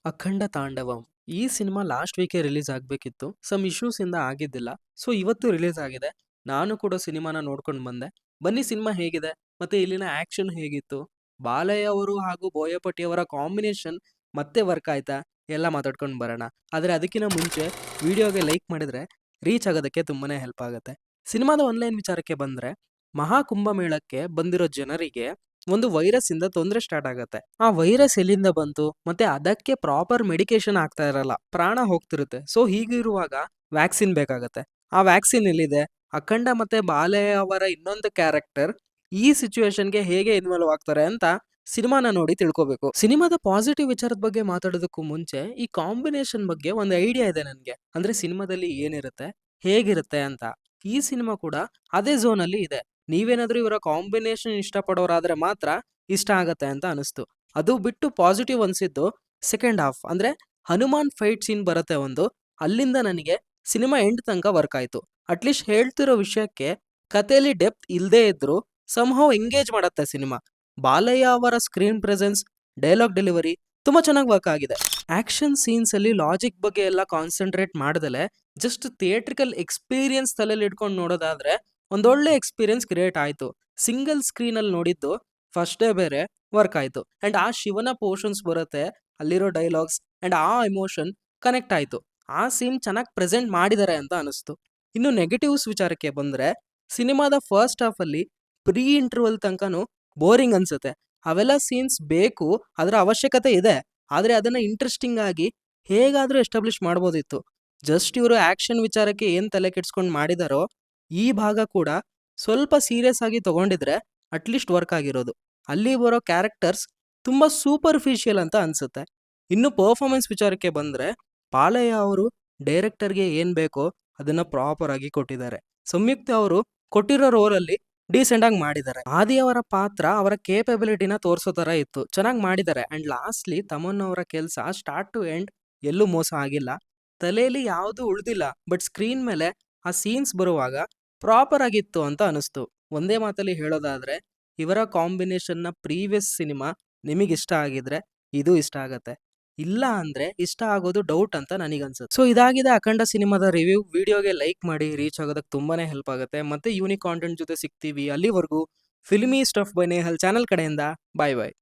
ಅಖಂಡ ತಾಂಡವಂ. ಈ cinema last ವೀಕೆ ರಿಲೀಸ್ ಆಗ್ಬೇಕಿತ್ತು. ಸಮ್ ಇಶ್ಯೂಸ್ ಇಂದ ಆಗಿದ್ದಿಲ್ಲ. ಸೊ ಇವತ್ತು ರಿಲೀಸ್ ಆಗಿದೆ. ನಾನು ಕೂಡ ಸಿನಿಮಾನ ನೋಡ್ಕೊಂಡು ಬಂದೆ. ಬನ್ನಿ ಸಿನಿಮಾ ಹೇಗಿದೆ? ಮತ್ತೆ ಇಲ್ಲಿನ ಆಕ್ಷನ್ ಹೇಗಿತ್ತು? ಬಾಲಯ್ಯ ಅವರು ಹಾಗೂ ಬೋಯಪಟಿ ಅವರ ಕಾಂಬಿನೇಷನ್ ಮತ್ತೆ ವರ್ಕ್ ಆಯ್ತಾ? ಎಲ್ಲ ಮಾತಾಡ್ಕೊಂಡು ಬರೋಣ. ಆದ್ರೆ ಅದಕ್ಕಿಂತ ಮುಂಚೆ ವಿಡಿಯೋಗೆ ಲೈಕ್ ಮಾಡಿದ್ರೆ ರೀಚ್ ಆಗೋದಕ್ಕೆ ತುಂಬಾನೇ ಹೆಲ್ಪ್ ಆಗುತ್ತೆ. ಸಿನಿಮಾದ ಆನ್ಲೈನ್ ವಿಚಾರಕ್ಕೆ ಬಂದ್ರೆ ಮಹಾಕುಂಭಮೇಳಕ್ಕೆ ಬಂದಿರೋ ಜನರಿಗೆ ಒಂದು ವೈರಸ್ ಇಂದ ತೊಂದರೆ ಸ್ಟಾರ್ಟ್ ಆಗತ್ತೆ. ಆ ವೈರಸ್ ಎಲ್ಲಿಂದ ಬಂತು ಮತ್ತೆ ಅದಕ್ಕೆ ಪ್ರಾಪರ್ ಮೆಡಿಕೇಶನ್ ಆಗ್ತಾ ಇರಲ್ಲ, ಪ್ರಾಣ ಹೋಗ್ತಿರುತ್ತೆ. ಸೊ ಹೀಗಿರುವಾಗ ವ್ಯಾಕ್ಸಿನ್ ಬೇಕಾಗತ್ತೆ. ಆ ವ್ಯಾಕ್ಸಿನ್ ಎಲ್ಲಿದೆ? ಅಖಂಡ ಮತ್ತೆ ಬಾಲಯ್ಯ ಅವರ ಇನ್ನೊಂದು ಕ್ಯಾರೆಕ್ಟರ್ ಈ ಸಿಚುವೇಶನ್ಗೆ ಹೇಗೆ ಇನ್ವಾಲ್ವ್ ಆಗ್ತಾರೆ ಅಂತ ಸಿನಿಮಾನ ನೋಡಿ ತಿಳ್ಕೊಬೇಕು. ಸಿನಿಮಾದ ಪಾಸಿಟಿವ್ ವಿಚಾರದ ಬಗ್ಗೆ ಮಾತಾಡೋದಕ್ಕೂ ಮುಂಚೆ ಈ ಕಾಂಬಿನೇಷನ್ ಬಗ್ಗೆ ಒಂದು ಐಡಿಯಾ ಇದೆ ನನಗೆ. ಅಂದ್ರೆ ಸಿನಿಮಾದಲ್ಲಿ ಏನಿರುತ್ತೆ, ಹೇಗಿರುತ್ತೆ ಅಂತ. ಈ ಸಿನಿಮಾ ಕೂಡ ಅದೇ ಝೋನ್ ಅಲ್ಲಿ ಇದೆ. ನೀವೇನಾದ್ರೂ ಇವರ ಕಾಂಬಿನೇಷನ್ ಇಷ್ಟಪಡೋರಾದ್ರೆ ಮಾತ್ರ ಇಷ್ಟ ಆಗತ್ತೆ ಅಂತ ಅನಿಸ್ತು. ಅದು ಬಿಟ್ಟು ಪಾಸಿಟಿವ್ ಅನ್ಸಿದ್ದು ಸೆಕೆಂಡ್ ಹಾಫ್, ಅಂದ್ರೆ ಹನುಮಾನ್ ಫೈಟ್ ಸೀನ್ ಬರುತ್ತೆ ಒಂದು, ಅಲ್ಲಿಂದ ನನಗೆ ಸಿನಿಮಾ ಎಂಡ್ ತನಕ ವರ್ಕ್ ಆಯ್ತು. ಅಟ್ಲೀಸ್ಟ್ ಹೇಳ್ತಿರೋ ವಿಷಯಕ್ಕೆ ಕಥೆಯಲ್ಲಿ ಡೆಪ್ತ್ ಇಲ್ಲದೆ ಇದ್ರು ಸಂಹೌ ಎಂಗೇಜ್ ಮಾಡತ್ತೆ ಸಿನಿಮಾ. ಬಾಲಯ್ಯ ಅವರ ಸ್ಕ್ರೀನ್ ಪ್ರೆಸೆನ್ಸ್, ಡೈಲಾಗ್ ಡೆಲಿವರಿ ತುಂಬಾ ಚೆನ್ನಾಗಿ ವರ್ಕ್ ಆಗಿದೆ. ಆಕ್ಷನ್ ಸೀನ್ಸ್ ಅಲ್ಲಿ ಲಾಜಿಕ್ ಬಗ್ಗೆ ಎಲ್ಲ ಕಾನ್ಸಂಟ್ರೇಟ್ ಮಾಡ್ದಲೆ ಜಸ್ಟ್ ಥಿಯೇಟ್ರಿಕಲ್ ಎಕ್ಸ್ಪೀರಿಯನ್ಸ್ ತಲೆಯಲ್ಲಿ ಇಟ್ಕೊಂಡು ನೋಡೋದಾದ್ರೆ ಒಂದೊಳ್ಳೆ ಎಕ್ಸ್ಪೀರಿಯನ್ಸ್ ಕ್ರಿಯೇಟ್ ಆಯ್ತು. ಸಿಂಗಲ್ ಸ್ಕ್ರೀನ್ ಅಲ್ಲಿ ನೋಡಿದ್ದು ಫಸ್ಟ್ ಡೇ ಬೇರೆ ವರ್ಕ್ ಆಯ್ತು. ಅಂಡ್ ಆ ಶಿವನ ಪೋರ್ಷನ್ಸ್ ಬರುತ್ತೆ, ಅಲ್ಲಿರೋ ಡೈಲಾಗ್ಸ್ ಅಂಡ್ ಆ ಎಮೋಷನ್ ಕನೆಕ್ಟ್ ಆಯ್ತು. ಆ ಸೀನ್ ಚೆನ್ನಾಗಿ ಪ್ರೆಸೆಂಟ್ ಮಾಡಿದ್ದಾರೆ ಅಂತ ಅನಿಸ್ತು. ಇನ್ನು ನೆಗೆಟಿವ್ಸ್ ವಿಚಾರಕ್ಕೆ ಬಂದ್ರೆ ಸಿನಿಮಾದ ಫಸ್ಟ್ ಹಾಫ್ ಅಲ್ಲಿ ಪ್ರೀ ಇಂಟರ್ವಲ್ ತನಕನೂ ಬೋರಿಂಗ್ ಅನ್ಸುತ್ತೆ. ಅವೆಲ್ಲ ಸೀನ್ಸ್ ಬೇಕು, ಅದರ ಅವಶ್ಯಕತೆ ಇದೆ. ಆದ್ರೆ ಅದನ್ನ ಇಂಟ್ರೆಸ್ಟಿಂಗ್ ಆಗಿ ಹೇಗಾದ್ರೂ ಎಸ್ಟಾಬ್ಲಿಷ್ ಮಾಡ್ಬೋದಿತ್ತು. ಜಸ್ಟ್ ಇವರು ಆಕ್ಷನ್ ವಿಚಾರಕ್ಕೆ ಏನ್ ತಲೆ ಕೆಡ್ಸ್ಕೊಂಡ್ ಮಾಡಿದಾರೋ ಈ ಭಾಗ ಕೂಡ ಸ್ವಲ್ಪ ಸೀರಿಯಸ್ ಆಗಿ ತಗೊಂಡಿದ್ರೆ ಅಟ್ಲೀಸ್ಟ್ ವರ್ಕ್ ಆಗಿರೋದು. ಅಲ್ಲಿ ಬರೋ ಕ್ಯಾರೆಕ್ಟರ್ಸ್ ತುಂಬಾ ಸೂಪರ್ಫಿಷಿಯಲ್ ಅಂತ ಅನ್ಸುತ್ತೆ. ಇನ್ನು ಪರ್ಫಾರ್ಮೆನ್ಸ್ ವಿಚಾರಕ್ಕೆ ಬಂದ್ರೆ ಪಾಲಯ್ಯ ಅವರು ಡೈರೆಕ್ಟರ್ಗೆ ಏನ್ ಬೇಕೋ ಅದನ್ನ ಪ್ರಾಪರ್ ಆಗಿ ಕೊಟ್ಟಿದ್ದಾರೆ. ಸಂಯುಕ್ತ ಅವರು ಕೊಟ್ಟಿರೋ ರೋಲ್ ಅಲ್ಲಿ ಡೀಸೆಂಟ್ ಆಗಿ ಮಾಡಿದ್ದಾರೆ. ಆದಿ ಅವರ ಪಾತ್ರ ಅವರ ಕೇಪಬಿಲಿಟಿನ ತೋರಿಸೋ ತರ ಇತ್ತು, ಚೆನ್ನಾಗಿ ಮಾಡಿದ್ದಾರೆ. ಅಂಡ್ ಲಾಸ್ಟ್ಲಿ ತಮನ್ ಅವರ ಕೆಲಸ ಸ್ಟಾರ್ಟ್ ಟು ಎಂಡ್ ಎಲ್ಲೂ ಮೋಸ ಆಗಿಲ್ಲ, ತಲೆಯಲ್ಲಿ ಯಾವುದು ಉಳ್ದಿಲ್ಲ. ಬಟ್ ಸ್ಕ್ರೀನ್ ಮೇಲೆ ಆ ಸೀನ್ಸ್ ಬರುವಾಗ ಪ್ರಾಪರ್ ಆಗಿತ್ತು ಅಂತ ಅನಿಸ್ತು. ಒಂದೇ ಮಾತಲ್ಲಿ ಹೇಳೋದಾದ್ರೆ ಇವರ ಕಾಂಬಿನೇಷನ್ ನ ಪ್ರೀವಿಯಸ್ ಸಿನಿಮಾ ನಿಮಗೆ ಇಷ್ಟ ಆಗಿದ್ರೆ ಇದು ಇಷ್ಟ ಆಗತ್ತೆ, ಇಲ್ಲ ಅಂದ್ರೆ ಇಷ್ಟ ಆಗೋದು ಡೌಟ್ ಅಂತ ನನಗನ್ಸುತ್ತೆ. ಸೊ ಇದಾಗಿದೆ ಅಖಂಡ ಸಿನಿಮಾದ ರಿವ್ಯೂ. ವಿಡಿಯೋಗೆ ಲೈಕ್ ಮಾಡಿ, ರೀಚ್ ಆಗೋದಕ್ಕೆ ತುಂಬಾನೇ ಹೆಲ್ಪ್ ಆಗುತ್ತೆ. ಮತ್ತೆ ಯೂನಿಕ್ ಕಾಂಟೆಂಟ್ ಜೊತೆ ಸಿಗ್ತೀವಿ. ಅಲ್ಲಿವರೆಗೂ filmy stuff by Nehal channel ಕಡೆಯಿಂದ ಬಾಯ್ ಬಾಯ್.